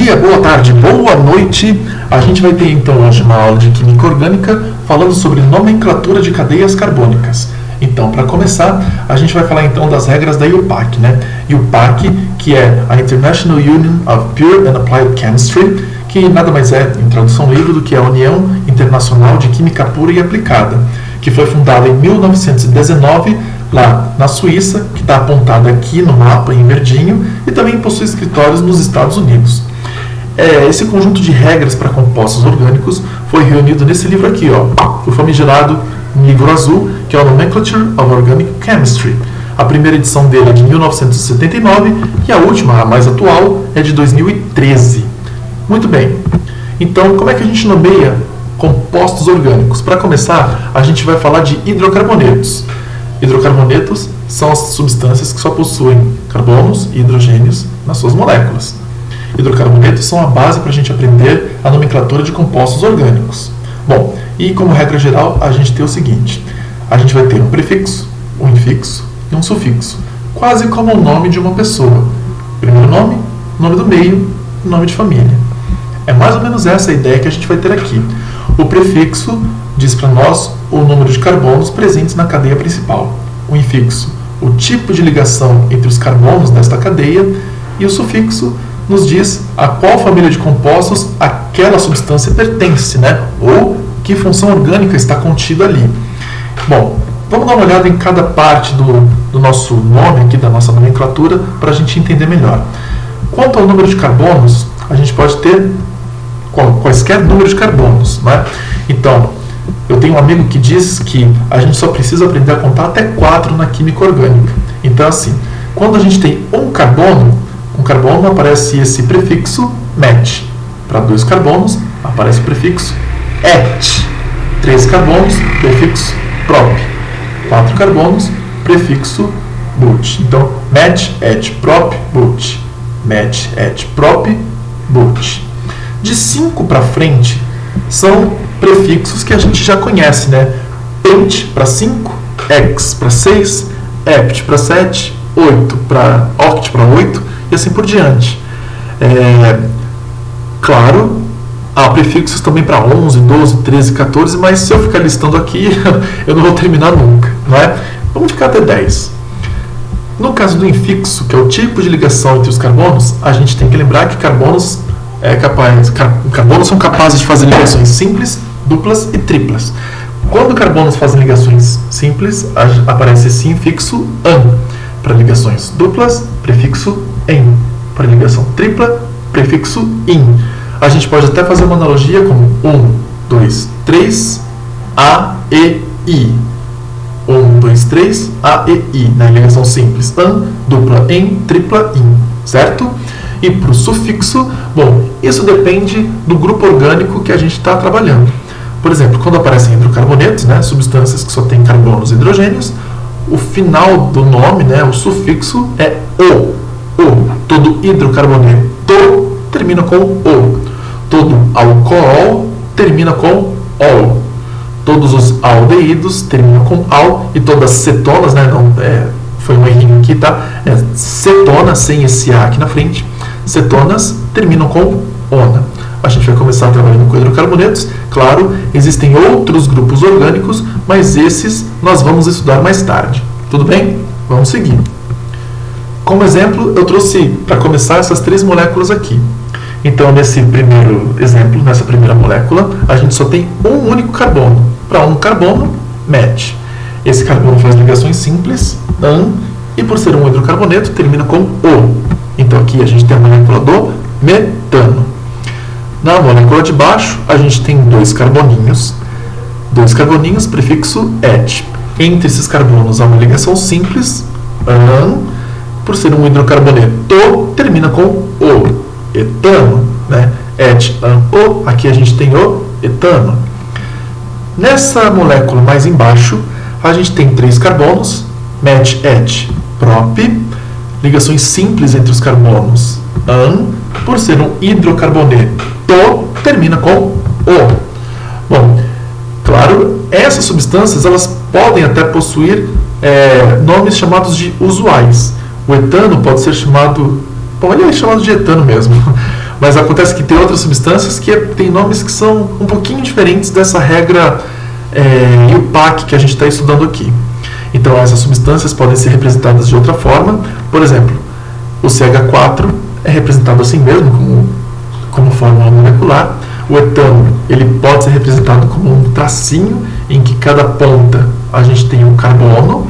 dia, boa tarde, boa noite. A gente vai ter então hoje uma aula de Química Orgânica falando sobre nomenclatura de cadeias carbônicas. Então, para começar, a gente vai falar então das regras da IUPAC, né? IUPAC, que é a International Union of Pure and Applied Chemistry, que nada mais é, em tradução livre, do que a União Internacional de Química Pura e Aplicada, que foi fundada em 1919, lá na Suíça, que está apontada aqui no mapa em verdinho, e também possui escritórios nos Estados Unidos. Esse conjunto de regras para compostos orgânicos foi reunido nesse livro aqui, ó, o famigerado livro azul, que é o Nomenclature of Organic Chemistry. A primeira edição dele é de 1979 e a última, a mais atual, é de 2013. Muito bem. Então, como é que a gente nomeia compostos orgânicos? Para começar, a gente vai falar de hidrocarbonetos. Hidrocarbonetos são as substâncias que só possuem carbonos e hidrogênios nas suas moléculas. Hidrocarbonetos são a base para a gente aprender a nomenclatura de compostos orgânicos. Bom, e como regra geral, a gente tem o seguinte: a gente vai ter um prefixo, um infixo e um sufixo, quase como o nome de uma pessoa. Primeiro nome, nome do meio, nome de família. É mais ou menos essa a ideia que a gente vai ter aqui. O prefixo diz para nós o número de carbonos presentes na cadeia principal. O infixo, o tipo de ligação entre os carbonos desta cadeia. E o sufixo nos diz a qual família de compostos aquela substância pertence, né? Ou que função orgânica está contida ali. Bom, vamos dar uma olhada em cada parte do nosso nome aqui, da nossa nomenclatura, para a gente entender melhor. Quanto ao número de carbonos, a gente pode ter quaisquer número de carbonos, né? Então, eu tenho um amigo que diz que a gente só precisa aprender a contar até 4 na química orgânica. Então, assim, quando a gente tem um carbono aparece esse prefixo met. Para 2 carbonos, aparece o prefixo et. 3 carbonos, prefixo prop. 4 carbonos, prefixo but. Então, met, et, prop, but. Met, et, prop, but. De 5 para frente, são prefixos que a gente já conhece, né? Pent para 5, ex para 6, hept para 7, 8 para oct para 8 e assim por diante. Claro, há prefixos também para 11, 12, 13, 14, mas se eu ficar listando aqui, eu não vou terminar nunca, não é? Vamos ficar até 10. No caso do infixo, que é o tipo de ligação entre os carbonos, a gente tem que lembrar que carbonos são capazes de fazer ligações simples, duplas e triplas. Quando carbonos fazem ligações simples, aparece esse infixo an. Para ligações duplas, prefixo em. Para ligação tripla, prefixo in. A gente pode até fazer uma analogia como 1, 2, 3, a, e, i. 1, 2, 3, a, e, i. Na ligação simples, an, dupla em, tripla in. Certo? E para o sufixo, bom, isso depende do grupo orgânico que a gente está trabalhando. Por exemplo, quando aparecem hidrocarbonetos, né, substâncias que só têm carbonos e hidrogênios, o final do nome, né, o sufixo é o. Todo hidrocarboneto termina com o. Todo alcool termina com ol. Todos os aldeídos terminam com al. E todas as cetonas, né, foi um errinho aqui, tá? Cetona, sem esse A aqui na frente. Cetonas terminam com ona. A gente vai começar trabalhando com hidrocarbonetos. Claro, existem outros grupos orgânicos, mas esses nós vamos estudar mais tarde. Tudo bem? Vamos seguir. Como exemplo, eu trouxe para começar essas 3 moléculas aqui. Então, nesse primeiro exemplo, nessa primeira molécula, a gente só tem um único carbono. Para um carbono, met. Esse carbono faz ligações simples, an, e por ser um hidrocarboneto, termina com o. Então, aqui a gente tem a molécula do metano. Na molécula de baixo, a gente tem 2 carboninhos. 2 carboninhos, prefixo et. Entre esses carbonos há uma ligação simples, an. Por ser um hidrocarboneto, termina com o. Etano, né? Et, an, o. Aqui a gente tem o etano. Nessa molécula mais embaixo, a gente tem 3 carbonos, met, et, prop. Ligações simples entre os carbonos, an. Por ser um hidrocarboneto, termina com o. Bom, claro, essas substâncias elas podem até possuir nomes chamados de usuais. O etano pode ser chamado... Bom, ele é chamado de etano mesmo. Mas acontece que tem outras substâncias que têm nomes que são um pouquinho diferentes dessa regra IUPAC que a gente está estudando aqui. Então, essas substâncias podem ser representadas de outra forma. Por exemplo, o CH4 é representado assim mesmo, como fórmula molecular. O etano ele pode ser representado como um tracinho, em que cada ponta a gente tem um carbono.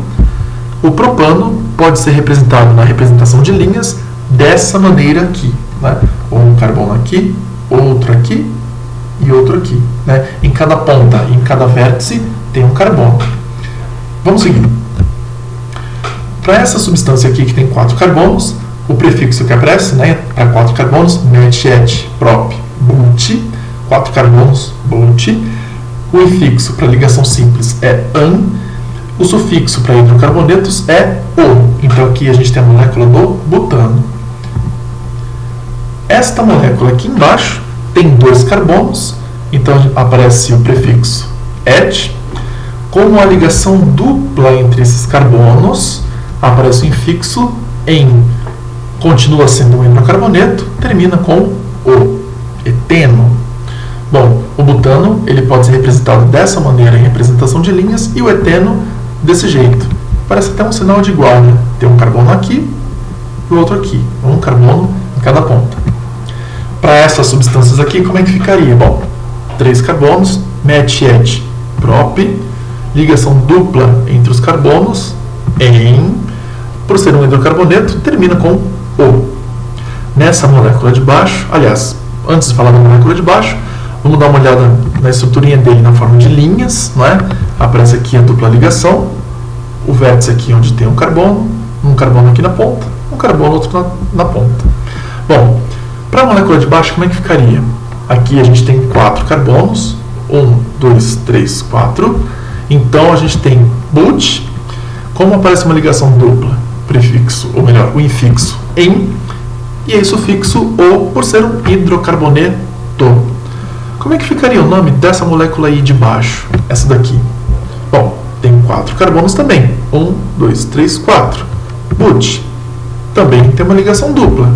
O propano pode ser representado na representação de linhas dessa maneira aqui, né? Um carbono aqui, outro aqui e outro aqui, né? Em cada ponta, em cada vértice tem um carbono. Vamos seguir. Para essa substância aqui que tem 4 carbonos, o prefixo que aparece, né, para 4 carbonos, met, et, prop, but, 4 carbonos, but. O infixo para ligação simples é an. O sufixo para hidrocarbonetos é o. Então aqui a gente tem a molécula do butano. Esta molécula aqui embaixo tem 2 carbonos, então aparece o prefixo et. Como a ligação dupla entre esses carbonos, aparece o infixo em. Continua sendo um hidrocarboneto, termina com o, eteno. Bom, o butano ele pode ser representado dessa maneira em representação de linhas e o eteno desse jeito. Parece até um sinal de igual, né? Tem um carbono aqui e o outro aqui. Um carbono em cada ponta. Para essas substâncias aqui, como é que ficaria? Bom, 3 carbonos, met, et, prop, ligação dupla entre os carbonos, em, por ser um hidrocarboneto, termina com o. Nessa molécula de baixo, aliás, antes de falar da molécula de baixo, vamos dar uma olhada na estruturinha dele na forma de linhas, não é? Aparece aqui a dupla ligação, o vértice aqui onde tem um carbono aqui na ponta, um carbono outro na ponta. Bom, para a molécula de baixo, como é que ficaria? Aqui a gente tem 4 carbonos, 1, 2, 3, 4. Então a gente tem but. Como aparece uma ligação dupla, prefixo, ou melhor, o infixo em, e aí sufixo o por ser um hidrocarboneto. Como é que ficaria o nome dessa molécula aí de baixo? Essa daqui. Bom, tem 4 carbonos também. 1, 2, 3, 4. But. Também tem uma ligação dupla.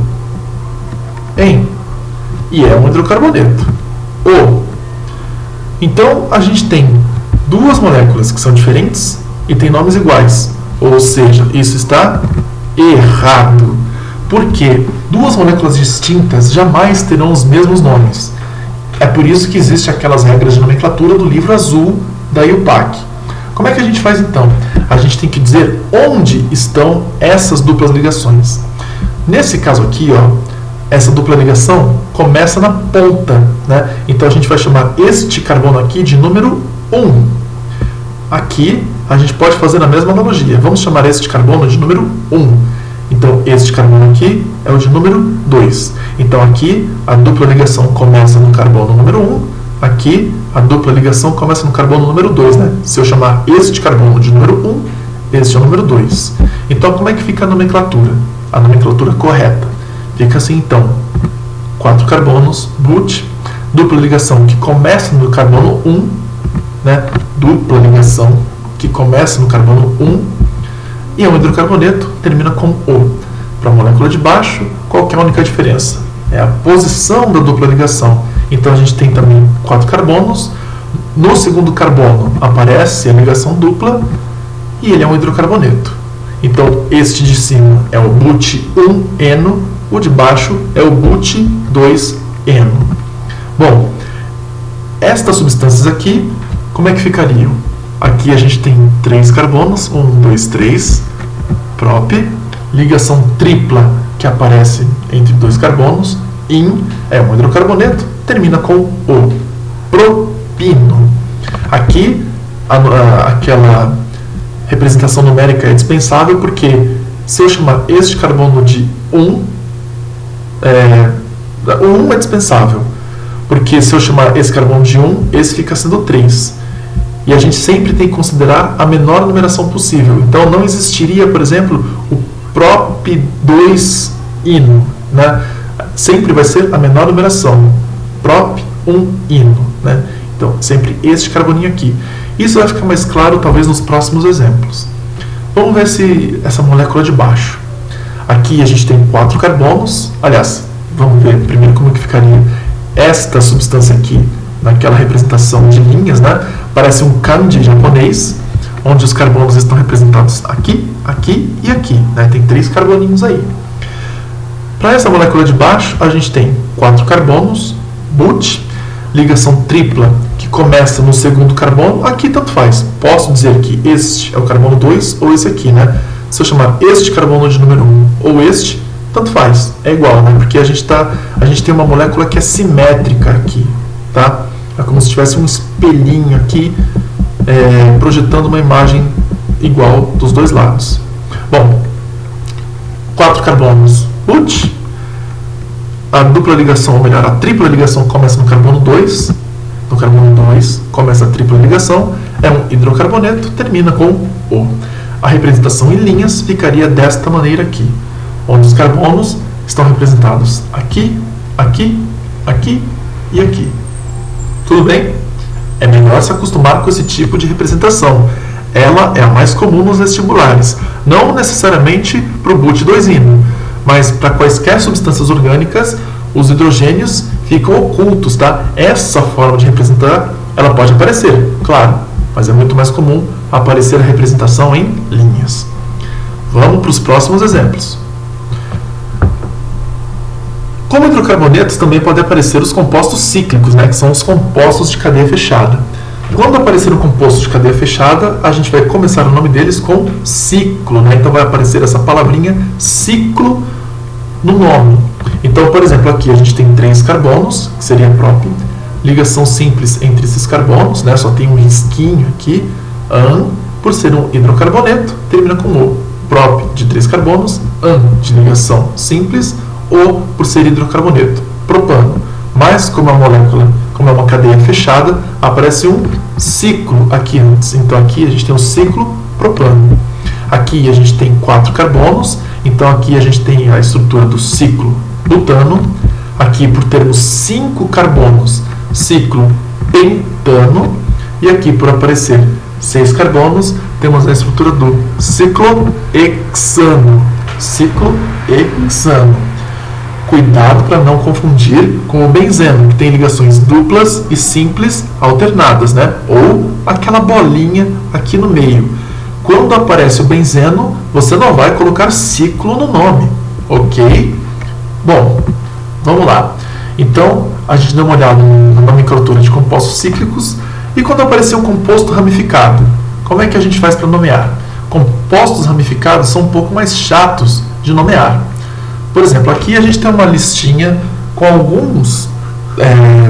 Em. E é um hidrocarboneto. O. Então, a gente tem 2 moléculas que são diferentes e têm nomes iguais. Ou seja, isso está errado. Porque 2 moléculas distintas jamais terão os mesmos nomes. É por isso que existem aquelas regras de nomenclatura do livro azul da IUPAC. Como é que a gente faz então? A gente tem que dizer onde estão essas duplas ligações. Nesse caso aqui, ó, essa dupla ligação começa na ponta, né? Então a gente vai chamar este carbono aqui de número 1. Aqui a gente pode fazer a mesma analogia. Vamos chamar este carbono de número 1. Então este carbono aqui é o de número 2. Então aqui a dupla ligação começa no carbono número 1. Aqui a dupla ligação começa no carbono número 2, né? Se eu chamar este carbono de número 1, este é o número 2. Então como é que fica a nomenclatura? A nomenclatura correta. Fica assim então. 4 carbonos, but, dupla ligação que começa no carbono 1, né? Dupla ligação que começa no carbono 1 e é um hidrocarboneto, termina com o. Para a molécula de baixo, qual que é a única diferença? É a posição da dupla ligação. Então a gente tem também 4 carbonos. No segundo carbono aparece a ligação dupla e ele é um hidrocarboneto. Então este de cima é o but1-eno, o de baixo é o but2-eno. Bom, estas substâncias aqui, como é que ficariam? Aqui a gente tem 3 carbonos, 1, 2, 3, prop, ligação tripla que aparece entre 2 carbonos, in, é um hidrocarboneto, termina com o, propino. Aqui, aquela representação numérica é dispensável, porque se eu chamar este carbono de 1, o 1 é dispensável, porque se eu chamar esse carbono de 1, esse fica sendo 3. E a gente sempre tem que considerar a menor numeração possível. Então não existiria, por exemplo, o prop2-ino, né? Sempre vai ser a menor numeração. Prop1-ino, né? Então, sempre este carboninho aqui. Isso vai ficar mais claro, talvez, nos próximos exemplos. Vamos ver essa molécula de baixo. Aqui a gente tem 4 carbonos. Aliás, Vamos ver primeiro como que ficaria esta substância aqui, naquela representação de linhas, né? Parece um kanji japonês, onde os carbonos estão representados aqui, aqui e aqui, né? Tem 3 carboninhos aí. Para essa molécula de baixo, a gente tem 4 carbonos, but, ligação tripla, que começa no segundo carbono. Aqui tanto faz, posso dizer que este é o carbono 2 ou esse aqui, né? Se eu chamar este carbono de número 1 ou este, tanto faz, é igual, né? Porque a gente tem uma molécula que é simétrica aqui, tá? É como se tivesse um espelhinho aqui, projetando uma imagem igual dos dois lados. Bom, 4 carbonos, but, a dupla ligação, ou melhor, a tripla ligação começa no carbono 2, no carbono 2 começa a tripla ligação, é um hidrocarboneto, termina com O. A representação em linhas ficaria desta maneira aqui, onde os carbonos estão representados aqui, aqui, aqui e aqui. Tudo bem? É melhor se acostumar com esse tipo de representação. Ela é a mais comum nos vestibulares, não necessariamente para o but-2ino, mas para quaisquer substâncias orgânicas, os hidrogênios ficam ocultos, tá? Essa forma de representar, ela pode aparecer, claro, mas é muito mais comum aparecer a representação em linhas. Vamos para os próximos exemplos. Como hidrocarbonetos, também podem aparecer os compostos cíclicos, né, que são os compostos de cadeia fechada. Quando aparecer um composto de cadeia fechada, a gente vai começar o nome deles com ciclo, né? Então vai aparecer essa palavrinha ciclo no nome. Então, por exemplo, aqui a gente tem 3 carbonos, que seria próprio, ligação simples entre esses carbonos, né? Só tem um risquinho aqui, por ser um hidrocarboneto, termina com O. Próprio de 3 carbonos, de ligação simples, ou por ser hidrocarboneto, propano. Mas como a molécula, como é uma cadeia fechada, aparece um ciclo aqui antes. Então aqui a gente tem o ciclo propano. Aqui a gente tem 4 carbonos, então aqui a gente tem a estrutura do ciclo butano. Aqui, por termos 5 carbonos, ciclo pentano. E aqui, por aparecer 6 carbonos, temos a estrutura do ciclohexano. Ciclohexano. Cuidado para não confundir com o benzeno, que tem ligações duplas e simples alternadas, né? Ou aquela bolinha aqui no meio. Quando aparece o benzeno, você não vai colocar ciclo no nome, ok? Bom, vamos lá. Então, a gente deu uma olhada na nomenclatura de compostos cíclicos. E quando aparecer um composto ramificado, como é que a gente faz para nomear? Compostos ramificados são um pouco mais chatos de nomear. Por exemplo, aqui a gente tem uma listinha com alguns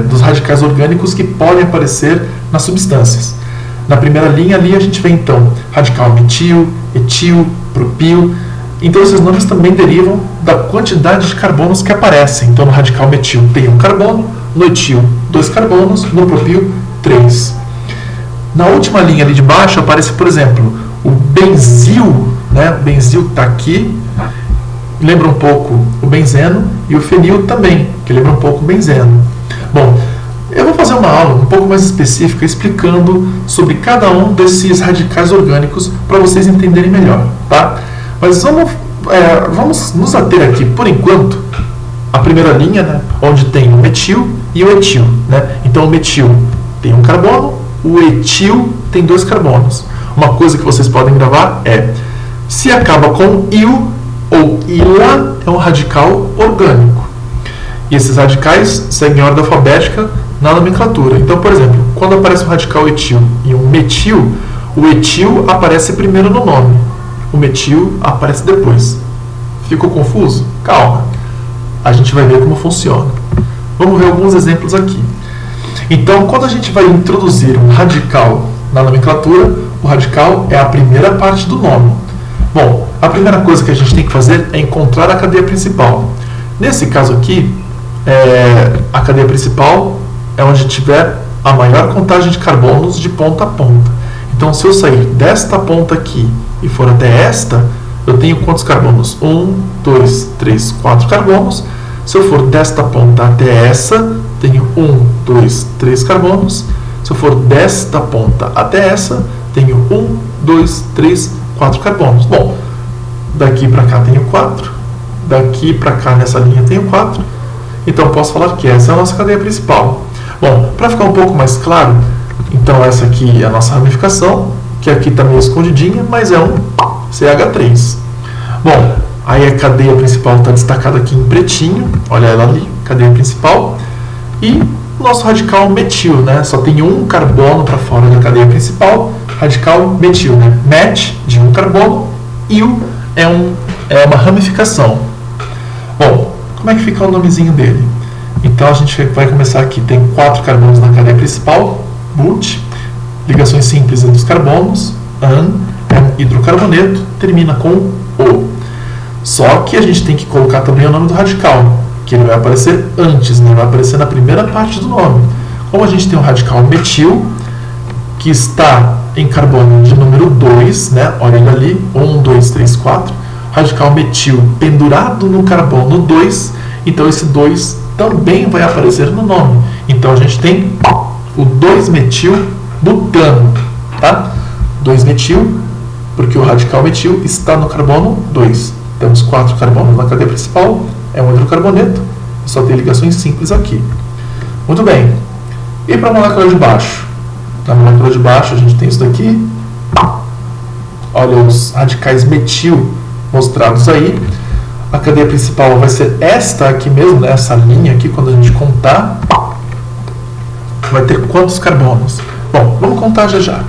dos radicais orgânicos que podem aparecer nas substâncias. Na primeira linha ali a gente vê então radical metil, etil, propil. Então esses nomes também derivam da quantidade de carbonos que aparecem. Então no radical metil tem 1 carbono, no etil 2 carbonos, no propil 3. Na última linha ali de baixo aparece, por exemplo, o benzil, né? O benzil está aqui, lembra um pouco o benzeno, e o fenil também, que lembra um pouco o benzeno. Bom, eu vou fazer uma aula um pouco mais específica explicando sobre cada um desses radicais orgânicos para vocês entenderem melhor, tá? Mas vamos nos ater aqui, por enquanto, a primeira linha, né, onde tem o metil e o etil, né? Então o metil tem 1 carbono, o etil tem 2 carbonos. Uma coisa que vocês podem gravar é, se acaba com il ou ila, é um radical orgânico. E esses radicais seguem a ordem alfabética na nomenclatura. Então, por exemplo, quando aparece um radical etil e um metil, o etil aparece primeiro no nome, o metil aparece depois. Ficou confuso? Calma, a gente vai ver como funciona. Vamos ver alguns exemplos aqui. Então, quando a gente vai introduzir um radical na nomenclatura, o radical é a primeira parte do nome. Bom, a primeira coisa que a gente tem que fazer é encontrar a cadeia principal. Nesse caso aqui, a cadeia principal é onde tiver a maior contagem de carbonos de ponta a ponta. Então, se eu sair desta ponta aqui e for até esta, eu tenho quantos carbonos? 1, 2, 3, 4 carbonos. Se eu for desta ponta até essa, tenho 1, 2, 3 carbonos. Se eu for desta ponta até essa, tenho 1, 2, 3, 4 carbonos. Bom, daqui para cá tenho 4. Daqui para cá nessa linha tenho 4. Então, posso falar que essa é a nossa cadeia principal. Bom, para ficar um pouco mais claro, então essa aqui é a nossa ramificação, que aqui está meio escondidinha, mas é um CH3. Bom, aí a cadeia principal está destacada aqui em pretinho, olha ela ali, cadeia principal. E o nosso radical metil, né? Só tem um carbono para fora da cadeia principal, radical metil, né? Met, de um carbono, il é uma ramificação. Bom, como é que fica o nomezinho dele? Então a gente vai começar aqui, tem 4 carbonos na cadeia principal, but, ligações simples entre os carbonos, an, é um hidrocarboneto, termina com o. Só que a gente tem que colocar também o nome do radical, que ele vai aparecer antes, né? Vai aparecer na primeira parte do nome. Como a gente tem um radical metil, que está em carbono de número 2, né? Olha ele ali, 1, 2, 3, 4. Radical metil pendurado no carbono 2, então esse 2 também vai aparecer no nome. Então a gente tem o 2-metil-butano, tá? 2-metil, porque o radical metil está no carbono 2. Temos 4 carbonos na cadeia principal, é um hidrocarboneto, só tem ligações simples aqui. Muito bem. E para a molécula de baixo? Na molécula de baixo a gente tem isso daqui. Olha os radicais metil mostrados aí. A cadeia principal vai ser esta aqui mesmo, né? Essa linha aqui, quando a gente contar. Vai ter quantos carbonos? Bom, vamos contar já já.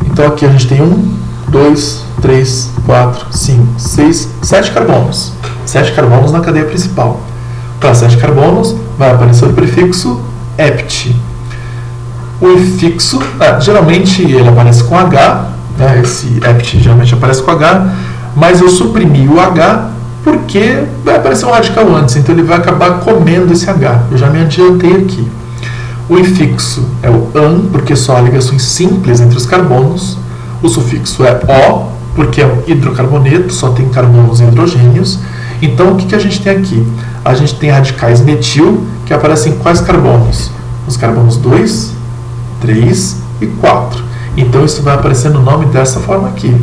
Então aqui a gente tem 1, 2, 3, 4, 5, 6, 7 carbonos. 7 carbonos na cadeia principal. Para 7 carbonos, vai aparecer o prefixo ept. O infixo, geralmente ele aparece com H, né? Esse ept geralmente aparece com H, mas eu suprimi o H porque vai aparecer um radical antes, então ele vai acabar comendo esse H. Eu já me adiantei aqui. O infixo é o an, porque só há ligações simples entre os carbonos. O sufixo é o, porque é um hidrocarboneto, só tem carbonos e hidrogênios. Então, o que a gente tem aqui? A gente tem radicais metil, que aparecem em quais carbonos? Os carbonos 2, 3 e 4. Então, isso vai aparecer no nome dessa forma aqui.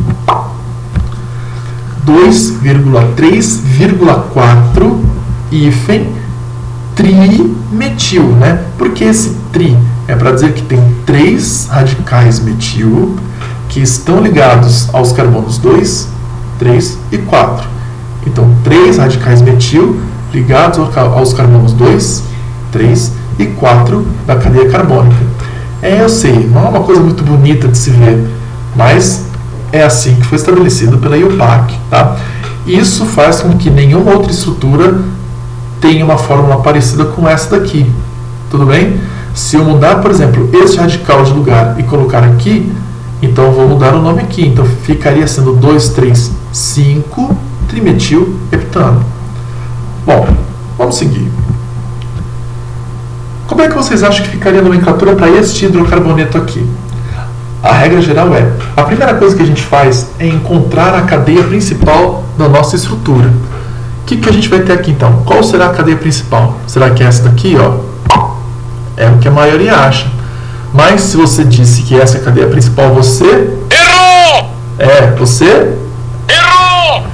2,3,4 hífen trimetil, né? Porque esse tri é para dizer que tem 3 radicais metil que estão ligados aos carbonos 2, 3 e 4. Então, 3 radicais metil ligados aos carbonos 2, 3 e 4 da cadeia carbônica. Eu sei, não é uma coisa muito bonita de se ver, mas é assim que foi estabelecido pela IUPAC, tá? Isso faz com que nenhuma outra estrutura tenha uma fórmula parecida com essa daqui, tudo bem? Se eu mudar, por exemplo, este radical de lugar e colocar aqui, então eu vou mudar o nome aqui, então ficaria sendo 2, 3, 5 trimetil heptano. Bom, vamos seguir. Como é que vocês acham que ficaria a nomenclatura para este hidrocarboneto aqui? A regra geral é, a primeira coisa que a gente faz é encontrar a cadeia principal da nossa estrutura. O que a gente vai ter aqui então? Qual será a cadeia principal? Será que é essa daqui, ó? É o que a maioria acha. Mas se você disse que essa é a cadeia principal, você... Errou! Você... Errou!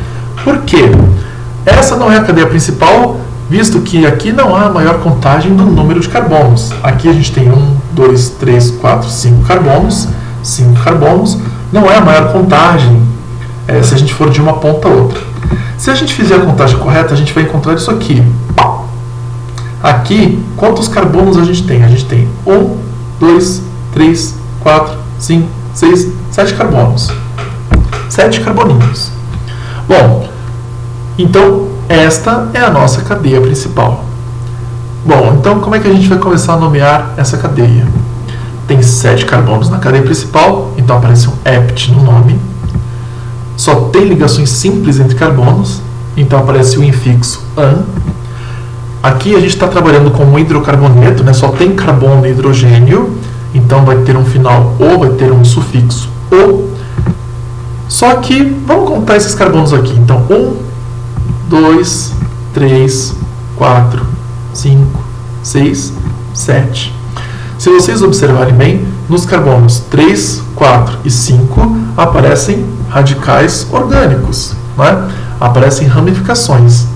Por quê? Essa não é a cadeia principal, visto que aqui não há a maior contagem do número de carbonos. Aqui a gente tem 1, 2, 3, 4, 5 carbonos. 5 carbonos. Não é a maior contagem se a gente for de uma ponta a outra. Se a gente fizer a contagem correta, a gente vai encontrar isso aqui. Aqui, quantos carbonos a gente tem? A gente tem 1, 2, 3, 4, 5, 6, 7 carbonos. 7 carboninhos. Bom, então esta é a nossa cadeia principal. Bom, então como é que a gente vai começar a nomear essa cadeia? Tem 7 carbonos na cadeia principal, então aparece um ept no nome. Só tem ligações simples entre carbonos, então aparece o infixo an. Aqui a gente está trabalhando com um hidrocarboneto, né? Só tem carbono e hidrogênio, então vai ter um final O, vai ter um sufixo O. Só que, vamos contar esses carbonos aqui. Então, 1, 2, 3, 4, 5, 6, 7. Se vocês observarem bem, nos carbonos 3, 4 e 5 aparecem radicais orgânicos, né? Aparecem ramificações.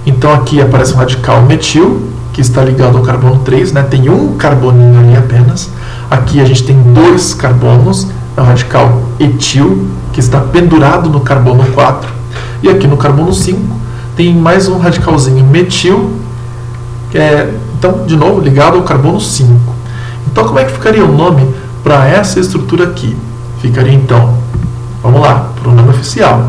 Então aqui aparece um radical metil, que está ligado ao carbono 3, né? Tem um carboninho ali apenas. Aqui a gente tem 2 carbonos, é o radical etil, que está pendurado no carbono 4. E aqui no carbono 5 tem mais um radicalzinho metil, que é, então, de novo, ligado ao carbono 5. Então, como é que ficaria o nome para essa estrutura aqui? Ficaria, então, vamos lá, para o nome oficial.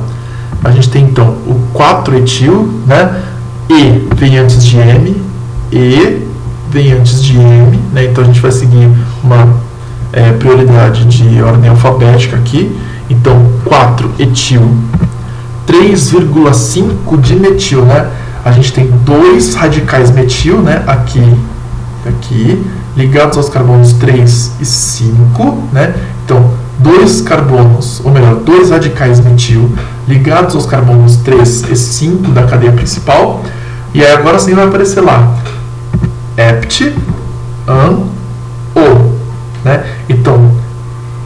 A gente tem, então, o 4-etil, né? E vem antes de M, E vem antes de M, né? Então, a gente vai seguir uma prioridade de ordem alfabética aqui. Então, 4-etil, 3,5 de metil, né? A gente tem 2 radicais metil, né? Aqui, ligados aos carbonos 3 e 5, né? Então, 2 carbonos, ou melhor, 2 radicais metil ligados aos carbonos 3 e 5 da cadeia principal. E aí agora sim vai aparecer lá hept, an, o, né? Então,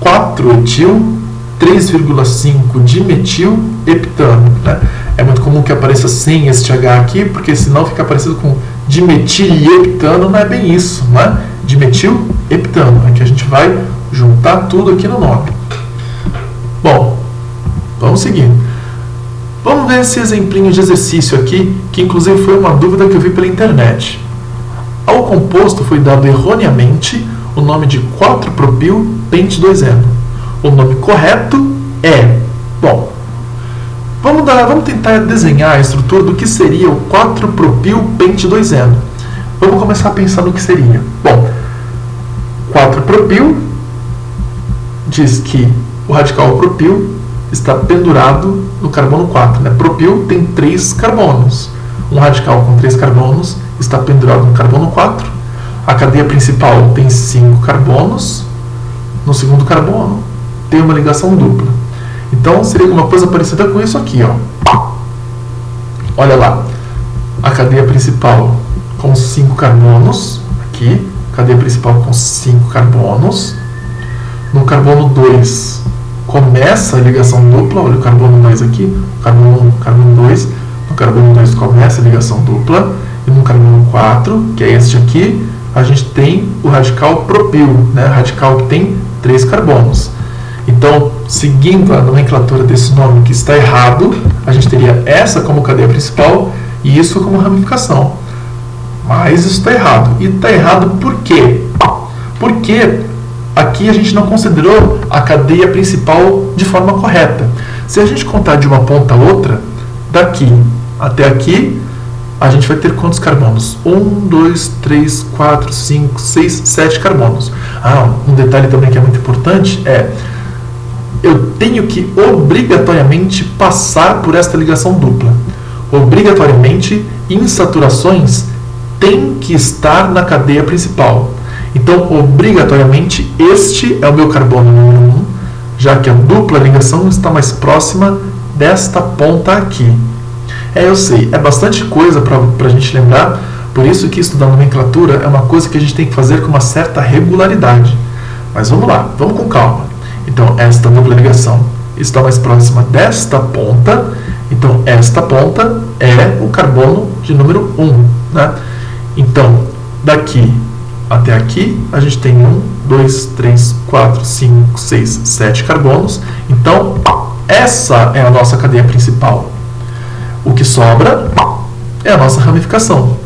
4-etil, 3,5 de metil, heptano, né? É muito comum que apareça sem este H aqui, porque senão fica parecido com dimetilheptano, não é bem isso, né? Dimetilheptano. Aqui a gente vai juntar tudo aqui no nome. Bom, vamos seguir. Vamos ver esse exemplinho de exercício aqui, que inclusive foi uma dúvida que eu vi pela internet. Ao composto foi dado erroneamente o nome de 4-propil-pente-2-eno. O nome correto é... Bom, vamos tentar desenhar a estrutura do que seria o 4-propil-pente-2-eno. Vamos começar a pensar no que seria. Bom, 4-propil diz que o radical propil está pendurado no carbono 4. Né? Propil tem 3 carbonos. Um radical com 3 carbonos está pendurado no carbono 4. A cadeia principal tem 5 carbonos. No segundo carbono tem uma ligação dupla. Então, seria alguma coisa parecida com isso aqui, ó. Olha lá. A cadeia principal com 5 carbonos. Aqui. Cadeia principal com 5 carbonos. No carbono 2 começa a ligação dupla. Olha o carbono 2 aqui. Carbono 1, carbono 2. No carbono 2 começa a ligação dupla. E no carbono 4, que é este aqui, a gente tem o radical propil, né? Radical que tem 3 carbonos. Então, seguindo a nomenclatura desse nome que está errado, a gente teria essa como cadeia principal e isso como ramificação. Mas isso está errado. E está errado por quê? Porque aqui a gente não considerou a cadeia principal de forma correta. Se a gente contar de uma ponta a outra, daqui até aqui, a gente vai ter quantos carbonos? 1, 2, 3, 4, 5, 6, 7 carbonos. Um detalhe também que é muito importante é eu tenho que obrigatoriamente passar por esta ligação dupla. Obrigatoriamente, insaturações têm que estar na cadeia principal. Então, obrigatoriamente, este é o meu carbono número 1, já que a dupla ligação está mais próxima desta ponta aqui. Eu sei, é bastante coisa para a gente lembrar, por isso que estudar nomenclatura é uma coisa que a gente tem que fazer com uma certa regularidade. Mas vamos lá, vamos com calma. Então, esta dupla ligação está mais próxima desta ponta. Então, esta ponta é o carbono de número 1. Né? Então, daqui até aqui, a gente tem 1, 2, 3, 4, 5, 6, 7 carbonos. Então, essa é a nossa cadeia principal. O que sobra é a nossa ramificação.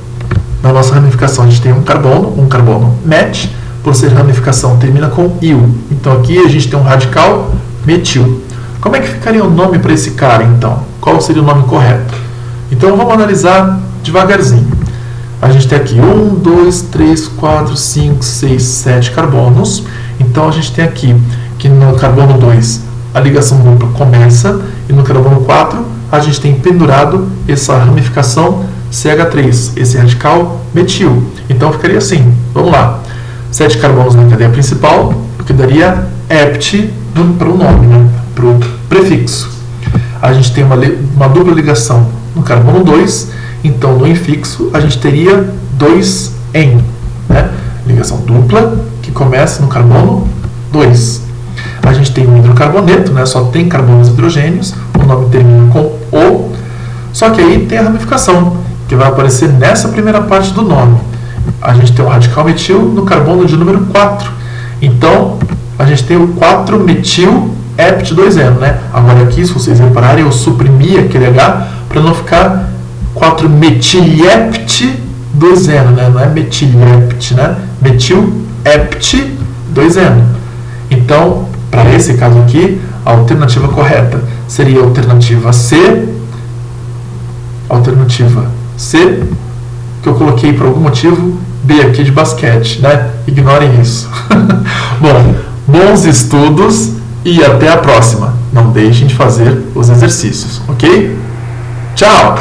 Na nossa ramificação, a gente tem um carbono met. Por ser ramificação, termina com il. Então aqui a gente tem um radical metil. Como é que ficaria o nome para esse cara, então? Qual seria o nome correto? Então vamos analisar devagarzinho. A gente tem aqui 1, 2, 3, 4, 5, 6, 7 carbonos. Então a gente tem aqui que no carbono 2 a ligação dupla começa e no carbono 4 a gente tem pendurado essa ramificação CH3, esse radical metil. Então ficaria assim, vamos lá. 7 carbonos na cadeia principal, o que daria hept para o nome, né? Para o prefixo. A gente tem uma dupla ligação no carbono 2, então no infixo a gente teria 2-en, né? Ligação dupla que começa no carbono 2. A gente tem um hidrocarboneto, né? Só tem carbonos e hidrogênios, o nome termina com o, só que aí tem a ramificação. que vai aparecer nessa primeira parte do nome. A gente tem o radical metil no carbono de número 4. Então, a gente tem o 4-metil-hept-2-eno, né? Agora aqui, se vocês repararem, eu suprimi aquele H para não ficar 4-metil-hept-2-eno, né? Não é metil-hept, né? Metil-hept-2-eno. Então, para esse caso aqui, a alternativa correta seria a alternativa C, que eu coloquei por algum motivo B aqui de basquete, né? Ignorem isso. Bom, bons estudos e até a próxima. Não deixem de fazer os exercícios, ok? Tchau!